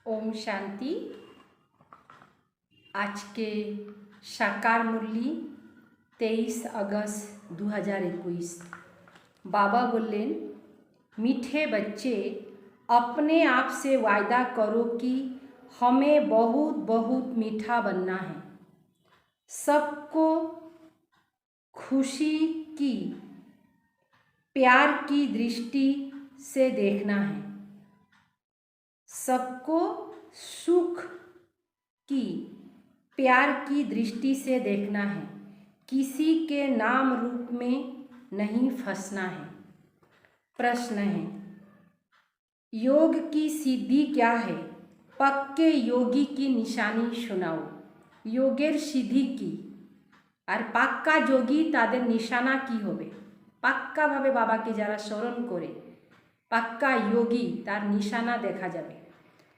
ओम शांति। आज के साकार मुरली 23 अगस्त 2021। बाबा बोलें, मीठे बच्चे अपने आप से वायदा करो कि हमें बहुत बहुत मीठा बनना है। सबको खुशी की, प्यार की दृष्टि से देखना है। सबको सुख की, प्यार की दृष्टि से देखना है। किसी के नाम रूप में नहीं फंसना है। प्रश्न है, योग की सिद्धि क्या है? पक्के योगी की निशानी सुनाओ। योगेर सिद्धि की और पक्का योगी तादेर निशाना की होबे? पक्का भावे बाबा के जारा स्मरण करे पक्का योगी तार निशाना देखा जाबे।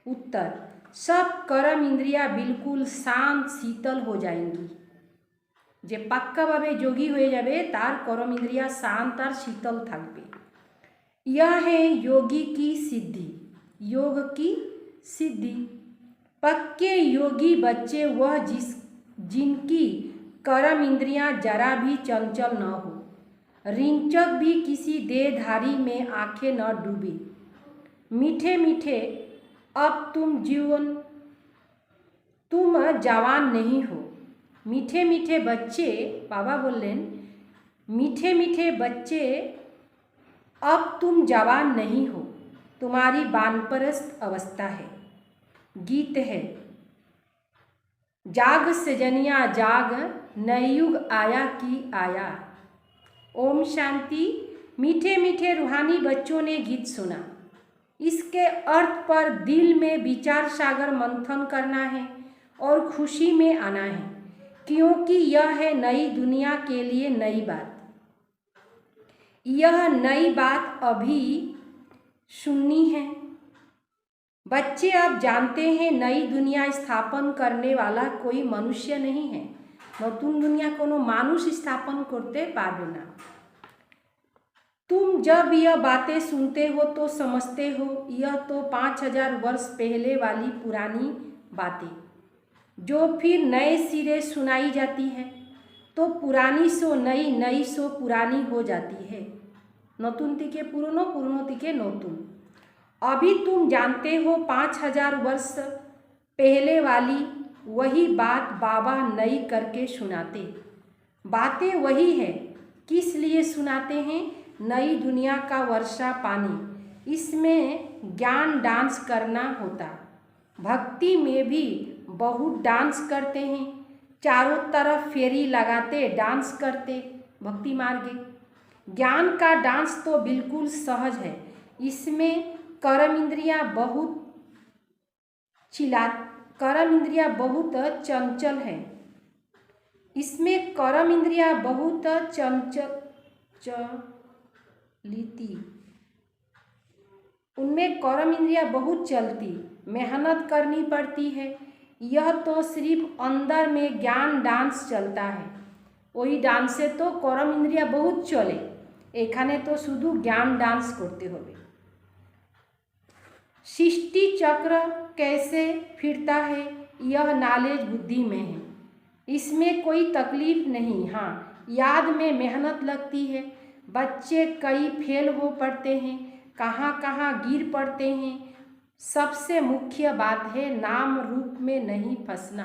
उत्तर, सब कर्म इंद्रिया बिल्कुल शांत शीतल हो जाएंगी। जे पक्का भावे योगी हो जाबे तार कर्म इंद्रिया शांत और शीतल थाकबे। यह है योगी की सिद्धि। योग की सिद्धि। पक्के योगी बच्चे वह जिनकी कर्म इंद्रियां जरा भी चंचल न हो, रिंचक भी किसी देहधारी में आंखें न डूबे। मीठे मीठे अब तुम जवान नहीं हो। मीठे मीठे बच्चे, बाबा बोलें, मीठे मीठे बच्चे अब तुम जवान नहीं हो, तुम्हारी वानप्रस्थ अवस्था है। गीत है, जाग सजनिया जाग, नए युग आया कि आया। ओम शांति। मीठे मीठे रूहानी बच्चों ने गीत सुना। इसके अर्थ पर दिल में विचार सागर मंथन करना है और खुशी में आना है, क्योंकि यह है नई दुनिया के लिए नई बात। यह नई बात अभी सुननी है। बच्चे अब जानते हैं नई दुनिया स्थापन करने वाला कोई मनुष्य नहीं है। नतून दुनिया कोनो मानुष स्थापन करते पारबे ना। तुम जब यह बातें सुनते हो तो समझते हो यह तो 5000 वर्ष पहले वाली पुरानी बातें जो फिर नए सिरे सुनाई जाती है, तो पुरानी सो नई, नई सो पुरानी हो जाती है। नतून तिके पुरानो, पुरानो तिके नतून। अभी तुम जानते हो 5000 वर्ष पहले वाली वही बात बाबा नई करके सुनाते। बातें वही है। किस लिए सुनाते हैं? नई दुनिया का वर्षा पानी, इसमें ज्ञान डांस करना होता। भक्ति में भी बहुत डांस करते हैं। चारों तरफ फेरी लगाते डांस करते भक्ति मार्गे। ज्ञान का डांस तो बिल्कुल सहज है। इसमें कर्म इंद्रियां बहुत चंचल है। इसमें कर्म इंद्रियां बहुत उनमें कर्म इंद्रियां बहुत चलती, मेहनत करनी पड़ती है। यह तो सिर्फ अंदर में ज्ञान डांस चलता है। वही डांस से तो कर्म इंद्रियां बहुत चले, एखाने तो शुधु ज्ञान डांस करते होबे। सृष्टि चक्र कैसे फिरता है यह नॉलेज बुद्धि में है। इसमें कोई तकलीफ नहीं। हाँ, याद में मेहनत लगती है। बच्चे कई फेल हो पड़ते हैं, कहाँ कहाँ गिर पड़ते हैं। सबसे मुख्य बात है नाम रूप में नहीं फंसना।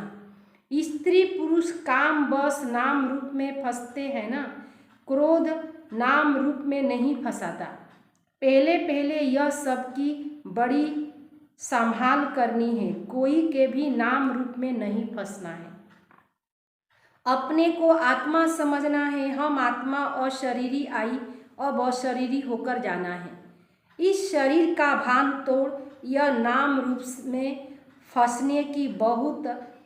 स्त्री पुरुष काम बस नाम रूप में फंसते हैं ना। क्रोध नाम रूप में नहीं फंसाता। पहले पहले यह सबकी बड़ी संभाल करनी है। कोई के भी नाम रूप में नहीं फंसना है। अपने को आत्मा समझना है। हम आत्मा अशरीरी आई, अब अशरीरी होकर जाना है। इस शरीर का भान तोड़ यह नाम रूप में फंसने की बहुत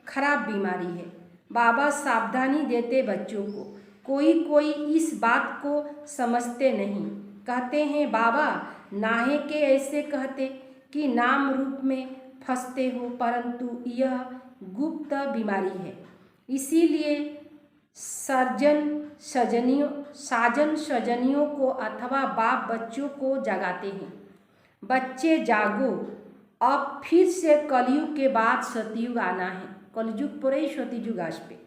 खराब बीमारी है। बाबा सावधानी देते बच्चों को। कोई इस बात को समझते नहीं। कहते हैं बाबा नाहे के ऐसे कहते कि नाम रूप में फंसते हो, परंतु यह गुप्त बीमारी है। इसीलिए साजन सजनियों को अथवा बाप बच्चों को जगाते हैं। बच्चे जागो, अब फिर से कलयुग के बाद सतयुग आना है। कलयुग पर ही सतयुग पे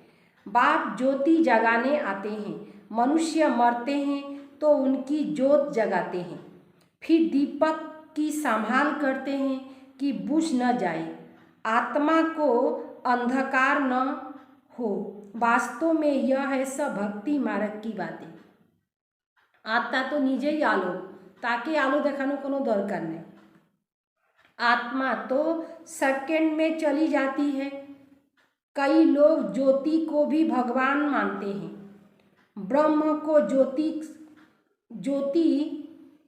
बाप ज्योति जगाने आते हैं। मनुष्य मरते हैं तो उनकी ज्योत जगाते हैं, फिर दीपक की संभाल करते हैं कि बुझ न जाए, आत्मा को अंधकार न हो। वास्तव में यह है सब भक्ति मार्ग की बातें। आत्मा तो निजे ही आलो, ताकि आलो देखानो कोनो दरकार नहीं। आत्मा तो सेकंड में चली जाती है। कई लोग ज्योति को भी भगवान मानते हैं। ब्रह्म को ज्योति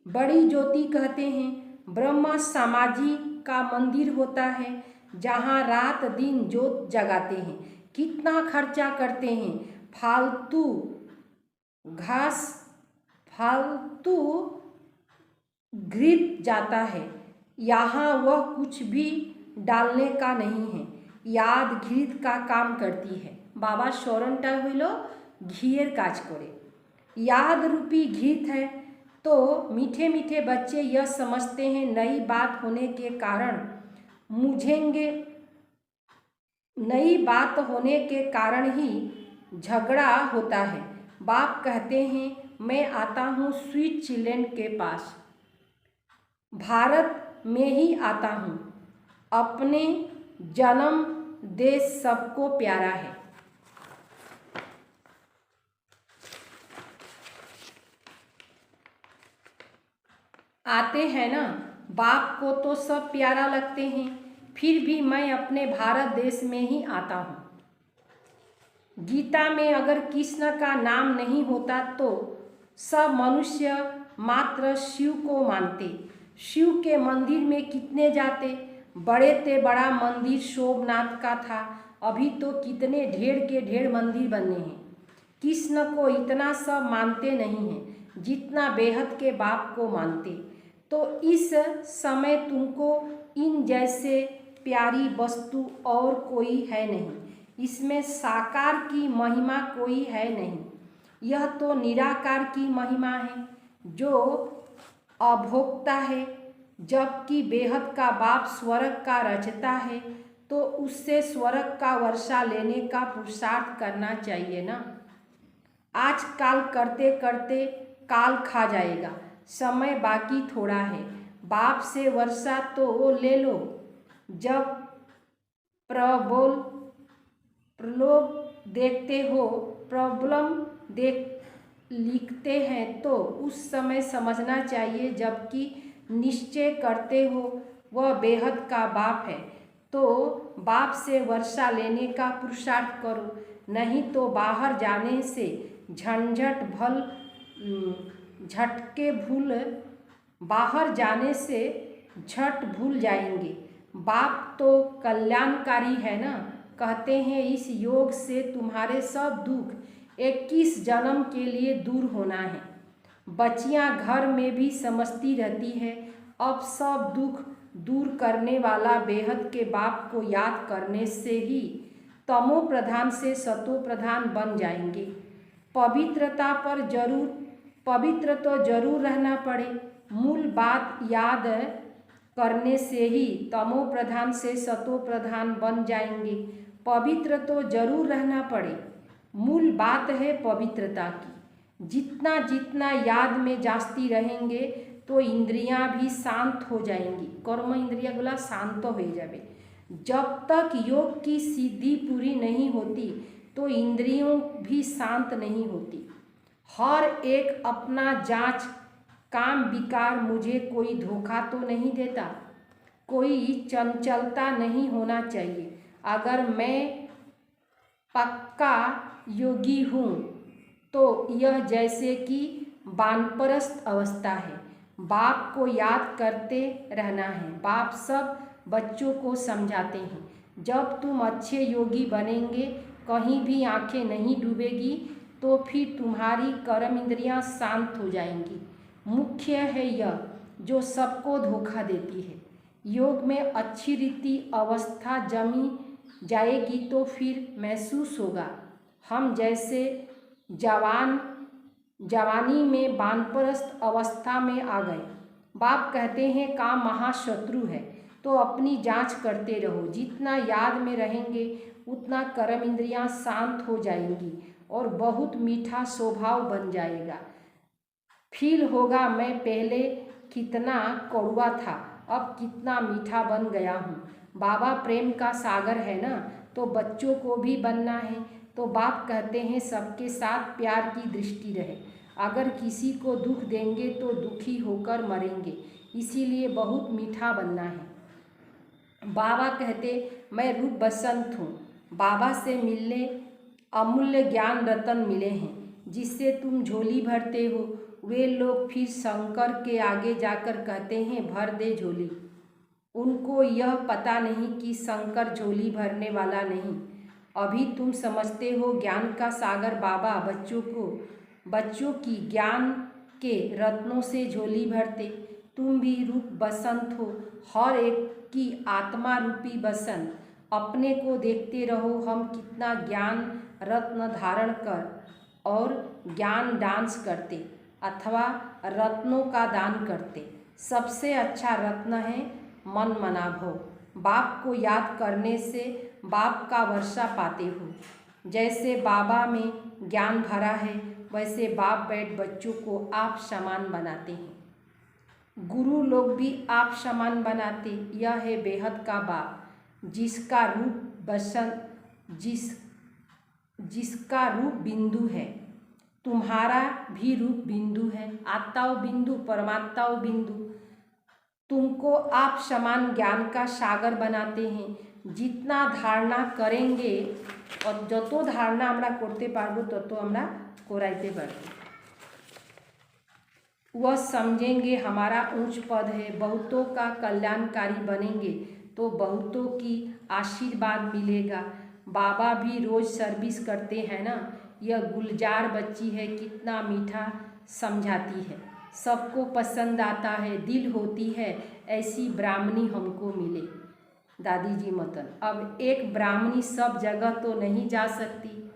बड़ी ज्योति कहते हैं। ब्रह्म समाधि का मंदिर होता है जहाँ रात दिन ज्योत जगाते हैं। कितना खर्चा करते हैं, फालतू घास फालतू घृत जाता है। यहाँ वह कुछ भी डालने का नहीं है, याद घृत का काम करती है। बाबा शरणटा हইलो घिएर काज करे, याद रूपी घृत है। तो मीठे मीठे बच्चे यह समझते हैं नई बात होने के कारण मूझेंगे, नई बात होने के कारण ही झगड़ा होता है। बाप कहते हैं मैं आता हूँ स्विट्जरलैंड के पास, भारत में ही आता हूँ। अपने जन्म देश सबको प्यारा है। आते हैं ना, बाप को तो सब प्यारा लगते हैं, फिर भी मैं अपने भारत देश में ही आता हूँ। गीता में अगर कृष्ण का नाम नहीं होता तो सब मनुष्य मात्र शिव को मानते। शिव के मंदिर में कितने जाते, बड़े ते बड़ा मंदिर सोमनाथ का था, अभी तो कितने ढेर के ढेर मंदिर बने हैं। कृष्ण को इतना सब मानते नहीं हैं जितना बेहद के बाप को मानते। तो इस समय तुमको इन जैसे प्यारी वस्तु और कोई है नहीं, इसमें साकार की महिमा कोई है नहीं। यह तो निराकार की महिमा है जो अभोक्ता है। जबकि बेहद का बाप स्वर्ग का रचता है तो उससे स्वर्ग का वर्षा लेने का पुरुषार्थ करना चाहिए ना। आज काल करते करते काल खा जाएगा, समय बाकी थोड़ा है। बाप से वर्षा तो ले लो। जब प्रलोभ देखते हो, प्रॉब्लम लिखते हैं तो उस समय समझना चाहिए जबकि निश्चय करते हो वह बेहद का बाप है तो बाप से वर्षा लेने का पुरुषार्थ करो, नहीं तो बाहर जाने से झंझट झटके भूल बाहर जाने से झट भूल जाएंगे। बाप तो कल्याणकारी है ना। कहते हैं इस योग से तुम्हारे सब दुख 21 जन्म के लिए दूर होना है। बच्चियां घर में भी समझती रहती है अब सब दुख दूर करने वाला बेहद के बाप को याद करने से ही तमो प्रधान से सतो प्रधान बन जाएंगे। पवित्र तो जरूर रहना पड़े, मूल बात याद करने से ही तमो प्रधान से सतो प्रधान बन जाएंगे। पवित्र तो जरूर रहना पड़े, मूल बात है पवित्रता की। जितना जितना याद में जास्ती रहेंगे तो इंद्रियां भी शांत हो जाएंगी, कर्म इंद्रिया गुला शांत हो जाए। जब तक योग की सिद्धि पूरी नहीं होती तो इंद्रियों भी शांत नहीं होती। हर एक अपना जांच काम विकार, मुझे कोई धोखा तो नहीं देता, कोई चंचलता नहीं होना चाहिए। अगर मैं पक्का योगी हूँ तो यह जैसे कि वानप्रस्थ अवस्था है। बाप को याद करते रहना है। बाप सब बच्चों को समझाते हैं जब तुम अच्छे योगी बनेंगे, कहीं भी आंखें नहीं डूबेगी तो फिर तुम्हारी कर्म इंद्रियां शांत हो जाएंगी। मुख्य है यह जो सबको धोखा देती है। योग में अच्छी रीति अवस्था जमी जाएगी तो फिर महसूस होगा हम जैसे जवानी में वानप्रस्थ अवस्था में आ गए। बाप कहते हैं काम महाशत्रु है, तो अपनी जांच करते रहो। जितना याद में रहेंगे उतना कर्म इंद्रियां शांत हो जाएंगी और बहुत मीठा स्वभाव बन जाएगा। फील होगा मैं पहले कितना कड़वा था, अब कितना मीठा बन गया हूँ। बाबा प्रेम का सागर है ना, तो बच्चों को भी बनना है। तो बाप कहते हैं सबके साथ प्यार की दृष्टि रहे। अगर किसी को दुख देंगे तो दुखी होकर मरेंगे, इसीलिए बहुत मीठा बनना है। बाबा कहते मैं रूप बसंत हूँ। बाबा से मिलने अमूल्य ज्ञान रतन मिले हैं, जिससे तुम झोली भरते हो। वे लोग फिर शंकर के आगे जाकर कहते हैं भर दे झोली। उनको यह पता नहीं कि शंकर झोली भरने वाला नहीं। अभी तुम समझते हो ज्ञान का सागर बाबा बच्चों की ज्ञान के रत्नों से झोली भरते। तुम भी रूप बसंत हो, हर एक की आत्मा रूपी बसंत। अपने को देखते रहो हम कितना ज्ञान रत्न धारण कर और ज्ञान डांस करते अथवा रत्नों का दान करते। सबसे अच्छा रत्न है मन मना भव। बाप को याद करने से बाप का वर्षा पाते हो। जैसे बाबा में ज्ञान भरा है, वैसे बाप बैठ बच्चों को आप समान बनाते हैं। गुरु लोग भी आप समान बनाते। यह है बेहद का बाप, जिसका रूप जिसका रूप बिंदु है। तुम्हारा भी रूप बिंदु है। आत्माओं बिंदु, परमात्माओं बिंदु। तुमको आप समान ज्ञान का सागर बनाते हैं। जितना धारणा करेंगे और जतो धारणा আমরা করতে পারবো তত আমরা कराइते बढ़ते। वह समझेंगे हमारा उच्च पद है। बहुतों का कल्याणकारी बनेंगे तो बहुतों की आशीर्वाद मिलेगा। बाबा भी रोज सर्विस करते हैं ना। यह गुलजार बच्ची है, कितना मीठा समझाती है, सबको पसंद आता है, दिल होती है। ऐसी ब्राह्मणी हमको मिले। दादी जी मतन अब एक ब्राह्मणी सब जगह तो नहीं जा सकती,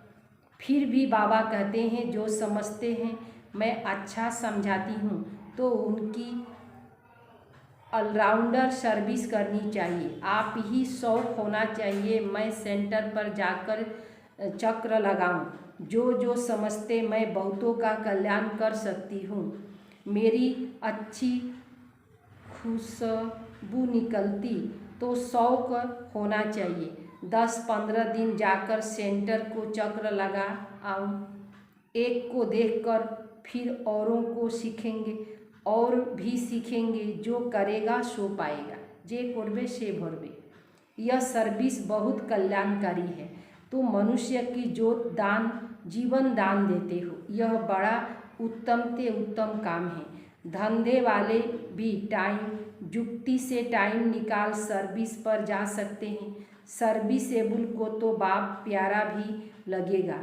फिर भी बाबा कहते हैं जो समझते हैं मैं अच्छा समझाती हूँ तो उनकी ऑलराउंडर सर्विस करनी चाहिए। आप ही शौक होना चाहिए मैं सेंटर पर जाकर चक्र लगाऊं। जो समझते मैं बहुतों का कल्याण कर सकती हूँ। मेरी अच्छी खुशबू निकलती तो शौक होना चाहिए। 10-15 दिन जाकर सेंटर को चक्र लगा आऊँ। एक को देखकर फिर औरों को सीखेंगे और भी सीखेंगे। जो करेगा सो पाएगा, जे करबे से भरबे। यह सर्विस बहुत कल्याणकारी है। तो मनुष्य की जोत दान जीवन दान देते हो, यह बड़ा उत्तम से उत्तम काम है। धंधे वाले भी युक्ति से टाइम निकाल सर्विस पर जा सकते हैं। सर्विसेबल को तो बाप प्यारा भी लगेगा,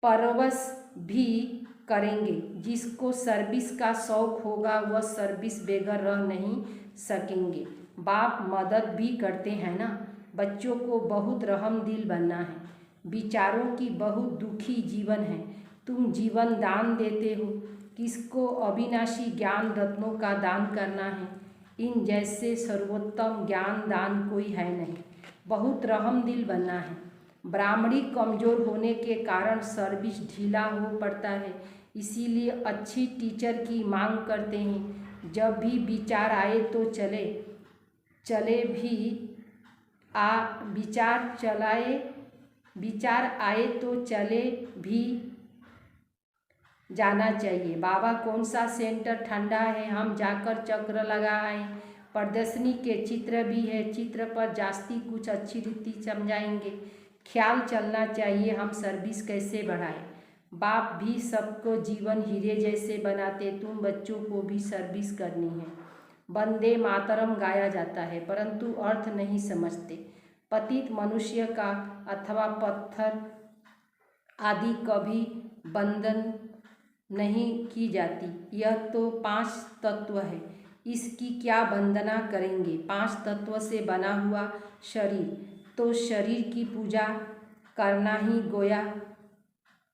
परवश भी करेंगे। जिसको सर्विस का शौक होगा वह सर्विस बेगर रह नहीं सकेंगे। बाप मदद भी करते हैं ना। बच्चों को बहुत रहम दिल बनना है। विचारों की बहुत दुखी जीवन है, तुम जीवन दान देते हो। किसको अविनाशी ज्ञान रत्नों का दान करना है। इन जैसे सर्वोत्तम ज्ञान दान कोई है नहीं। बहुत रहम दिल बनना है। ब्राह्मणी कमज़ोर होने के कारण सर्विस ढीला हो पड़ता है, इसीलिए अच्छी टीचर की मांग करते हैं। जब भी विचार आए तो विचार आए तो चले भी जाना चाहिए। बाबा कौन सा सेंटर ठंडा है, हम जाकर चक्र लगा आए। प्रदर्शनी के चित्र भी है, चित्र पर जास्ती कुछ अच्छी रीति समझाएंगे। ख्याल चलना चाहिए हम सर्विस कैसे बढ़ाएं। बाप भी सबको जीवन हीरे जैसे बनाते, तुम बच्चों को भी सर्विस करनी है। वंदे मातरम गाया जाता है परंतु अर्थ नहीं समझते। पतित मनुष्य का अथवा पत्थर आदि कभी वंदन नहीं की जाती। यह तो 5 तत्व है, इसकी क्या वंदना करेंगे। 5 तत्व से बना हुआ शरीर, तो शरीर की पूजा करना ही गोया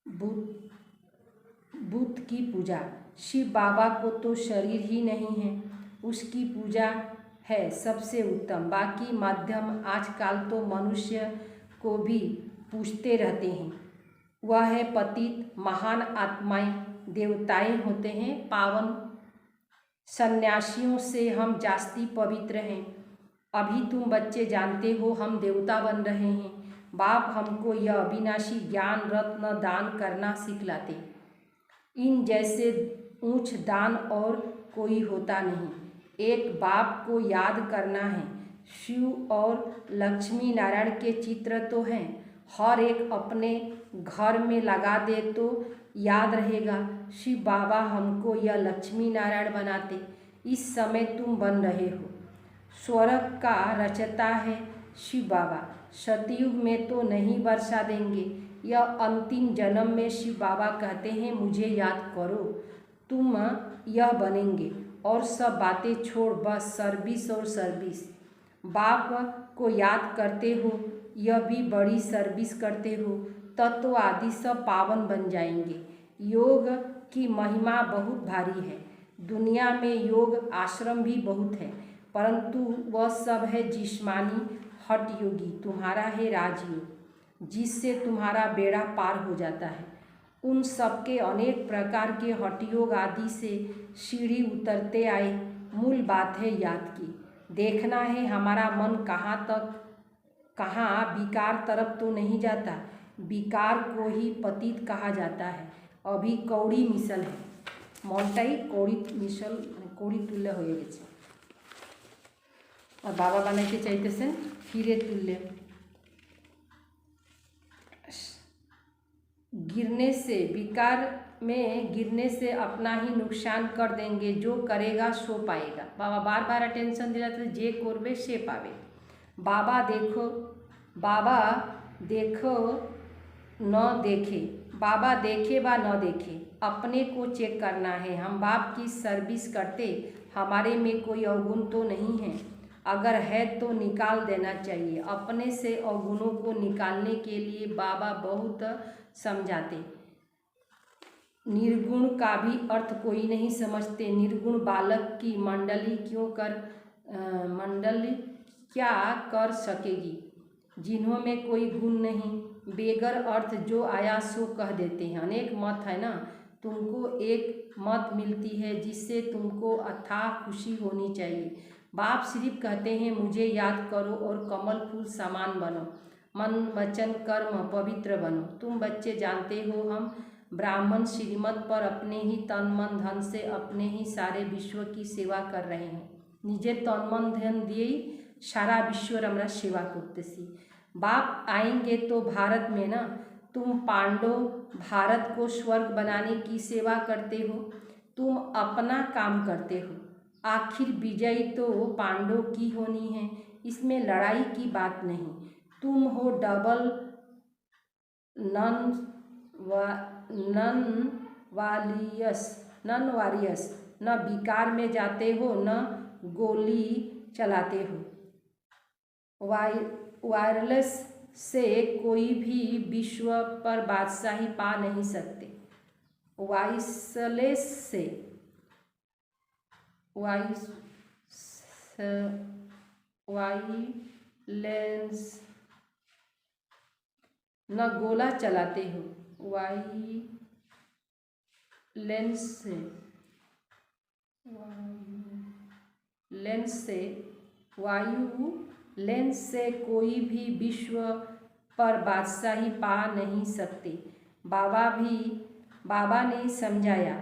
बुत की पूजा। शिव बाबा को तो शरीर ही नहीं है, उसकी पूजा है सबसे उत्तम, बाकी मध्यम। आजकल तो मनुष्य को भी पूछते रहते हैं। वह है पतित, महान आत्माएं, देवताएं होते हैं, पावन सन्यासियों से हम जास्ती पवित्र हैं। अभी तुम बच्चे जानते हो हम देवता बन रहे हैं। बाप हमको यह अविनाशी ज्ञान रत्न दान करना सिखलाते। इन जैसे ऊंच दान और कोई होता नहीं। एक बाप को याद करना है। शिव और लक्ष्मी नारायण के चित्र तो हैं, हर एक अपने घर में लगा दे तो याद रहेगा। शिव बाबा हमको यह लक्ष्मी नारायण बनाते। इस समय तुम बन रहे हो। स्वर्ग का रचता है शिव बाबा। सतयुग में तो नहीं बरसा देंगे, यह अंतिम जन्म में शिव बाबा कहते हैं मुझे याद करो, तुम यह बनेंगे। और सब बातें छोड़, बस सर्विस और सर्विस। बाप को याद करते हो, यह भी बड़ी सर्विस करते हो, तत्व आदि सब पावन बन जाएंगे। योग की महिमा बहुत भारी है। दुनिया में योग आश्रम भी बहुत है, परंतु वह सब है जिस्मानी हठ योगी। तुम्हारा है राजयोग, जिससे तुम्हारा बेड़ा पार हो जाता है। उन सब के अनेक प्रकार के हठयोग आदि से सीढ़ी उतरते आए। मूल बात है याद की। देखना है हमारा मन कहाँ विकार तरफ तो नहीं जाता। विकार को ही पतित कहा जाता है। अभी कौड़ी मिसल है, मनटाई कौड़ी मिसल कौड़ी तुल्य हो गए और बाबा बनाते चाहते हीरे तुल्य। गिरने से, विकार में गिरने से अपना ही नुकसान कर देंगे। जो करेगा सो पाएगा। बाबा बार बार अटेंशन दिलाते, जे करबे से पावे। बाबा देखो न देखे, बाबा देखे व न देखे, अपने को चेक करना है। हम बाप की सर्विस करते, हमारे में कोई अवगुण तो नहीं है। अगर है तो निकाल देना चाहिए। अपने से अवगुणों को निकालने के लिए बाबा बहुत समझाते। निर्गुण का भी अर्थ कोई नहीं समझते। निर्गुण बालक की मंडली क्या कर सकेगी, जिन्हों में कोई गुण नहीं। बेगर अर्थ जो आया सो कह देते हैं। अनेक मत है ना, तुमको एक मत मिलती है जिससे तुमको अथाह खुशी होनी चाहिए। बाप सिर्फ कहते हैं मुझे याद करो और कमल फूल समान बनो, मन वचन कर्म पवित्र बनो। तुम बच्चे जानते हो हम ब्राह्मण श्रीमत पर अपने ही तन मन धन से अपने ही सारे विश्व की सेवा कर रहे हैं। निजे तन मन धन दिए सारा विश्वर हमरा सेवा करतेसी। बाप आएंगे तो भारत में ना, तुम पांडव भारत को स्वर्ग बनाने की सेवा करते हो। तुम अपना काम करते हो। आखिर विजयी तो पांडव की होनी है, इसमें लड़ाई की बात नहीं। तुम हो डबल नन वारियस, न विकार में जाते हो न गोली चलाते हो। वायरलेस से कोई भी विश्व पर बादशाही पा नहीं सकते। वायरलेस से वायलेंस न गोला चलाते हो। वायु लेंस से कोई भी विश्व पर बादशाही पा नहीं सकते। बाबा ने समझाया।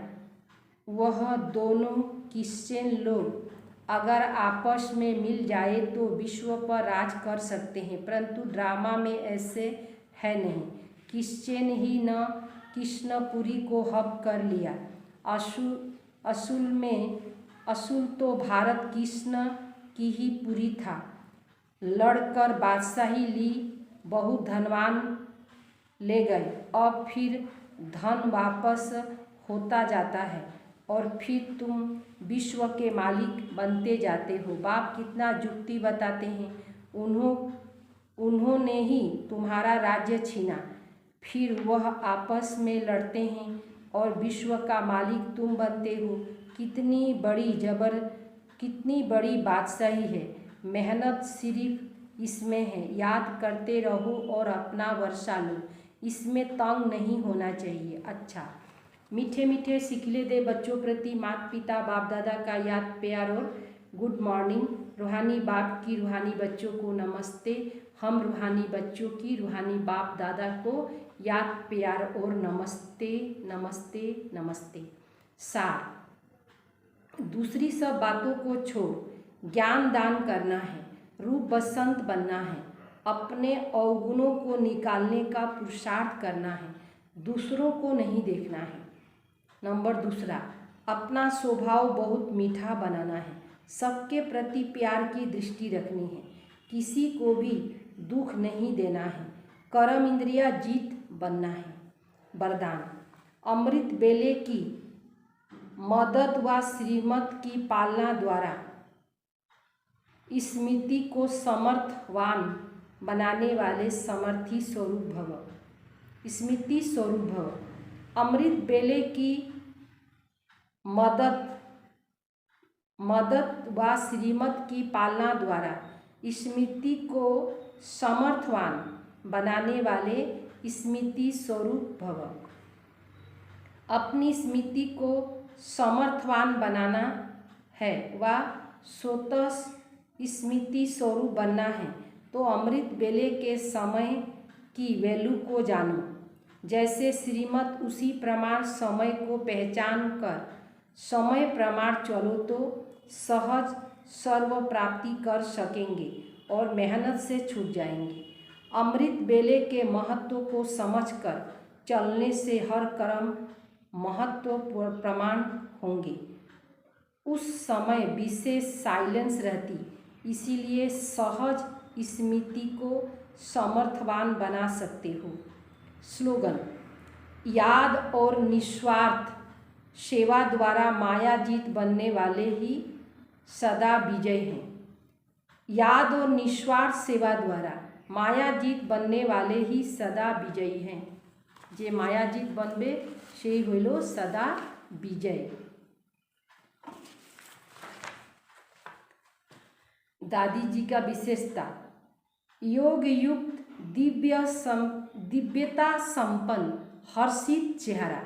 वह दोनों क्रिश्चियन लोग अगर आपस में मिल जाए तो विश्व पर राज कर सकते हैं, परंतु ड्रामा में ऐसे है नहीं। क्रिश्चियन ही न कृष्णपुरी को हक कर लिया। असूल तो भारत कृष्ण की ही पुरी था। लड़कर बादशाही ली, बहुत धनवान ले गए। अब फिर धन वापस होता जाता है और फिर तुम विश्व के मालिक बनते जाते हो। बाप कितना जुक्ति बताते हैं। उन्होंने ही तुम्हारा राज्य छीना, फिर वह आपस में लड़ते हैं और विश्व का मालिक तुम बनते हो। कितनी बड़ी कितनी बड़ी बादशाही है। मेहनत सिर्फ इसमें है, याद करते रहो और अपना वर्षा लो, इसमें तंग नहीं होना चाहिए। अच्छा, मीठे मीठे सिखले दे बच्चों प्रति माता पिता बाप दादा का याद प्यार और गुड मॉर्निंग। रूहानी बाप की रूहानी बच्चों को नमस्ते। हम रूहानी बच्चों की रूहानी बाप दादा को याद प्यार और नमस्ते नमस्ते नमस्ते। सार, दूसरी सब बातों को छोड़ ज्ञान दान करना है, रूप बसंत बनना है, अपने अवगुणों को निकालने का पुरुषार्थ करना है, दूसरों को नहीं देखना है। नंबर दूसरा, अपना स्वभाव बहुत मीठा बनाना है, सबके प्रति प्यार की दृष्टि रखनी है, किसी को भी दुख नहीं देना है, कर्म इंद्रिया जीत बनना है। वरदान, अमृत बेले की मदद व श्रीमत की पालना द्वारा स्मृति को समर्थवान बनाने वाले समर्थी स्वरूप भव। स्मृति स्वरूप भव। अमृत बेले की मदद व श्रीमत की पालना द्वारा स्मृति को समर्थवान बनाने वाले स्मृति स्वरूप भव। अपनी स्मृति को समर्थवान बनाना है व स्वतः स्मृति स्वरूप बनना है तो अमृत बेले के समय की वैल्यू को जानो। जैसे श्रीमत उसी प्रमाण समय को पहचान कर समय प्रमाण चलो तो सहज सर्व प्राप्ति कर सकेंगे और मेहनत से छूट जाएंगे। अमृत बेले के महत्व को समझकर चलने से हर कर्म महत्व प्रमाण होंगे। उस समय विशेष साइलेंस रहती, इसीलिए सहज स्मृति को समर्थवान बना सकते हो। स्लोगन, याद और निस्वार्थ सेवा द्वारा मायाजीत बनने वाले ही सदा विजय हैं। याद और निस्वार्थ सेवा द्वारा मायाजीत बनने वाले ही सदा विजयी हैं। जे मायाजीत बनबे से हইল सदा विजय। दादी जी का विशेषता, योग युक्त दिव्यता संपन्न हर्षित चेहरा।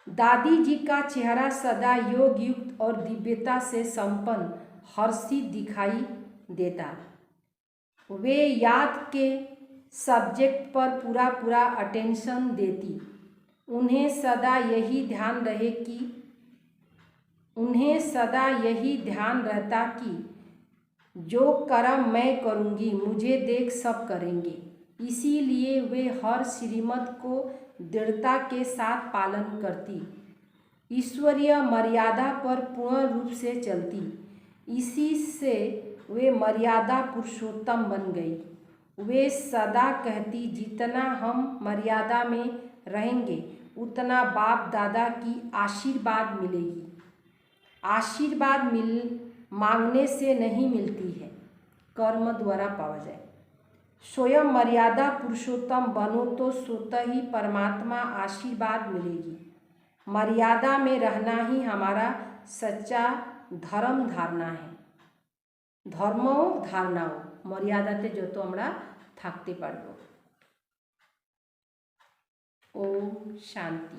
दादी जी का चेहरा सदा योग युक्त और दिव्यता से संपन्न हर्षित दिखाई देता। वे याद के सब्जेक्ट पर पूरा अटेंशन देती। उन्हें सदा यही ध्यान रहता कि जो कर्म मैं करूँगी मुझे देख सब करेंगे। इसीलिए वे हर श्रीमत को दृढ़ता के साथ पालन करती, ईश्वरीय मर्यादा पर पूर्ण रूप से चलती। इसी से वे मर्यादा पुरुषोत्तम बन गई। वे सदा कहती, जितना हम मर्यादा में रहेंगे उतना बाप दादा की आशीर्वाद मिलेगी। आशीर्वाद मांगने से नहीं मिलती है, कर्म द्वारा पावा जाए। स्वयं मर्यादा पुरुषोत्तम बनो तो स्वतः ही परमात्मा आशीर्वाद मिलेगी। मर्यादा में रहना ही हमारा सच्चा धर्म धारणा है। धर्म धारणाओं मर्यादाते जो আমরা থাকতে পারবো। ओम शांति।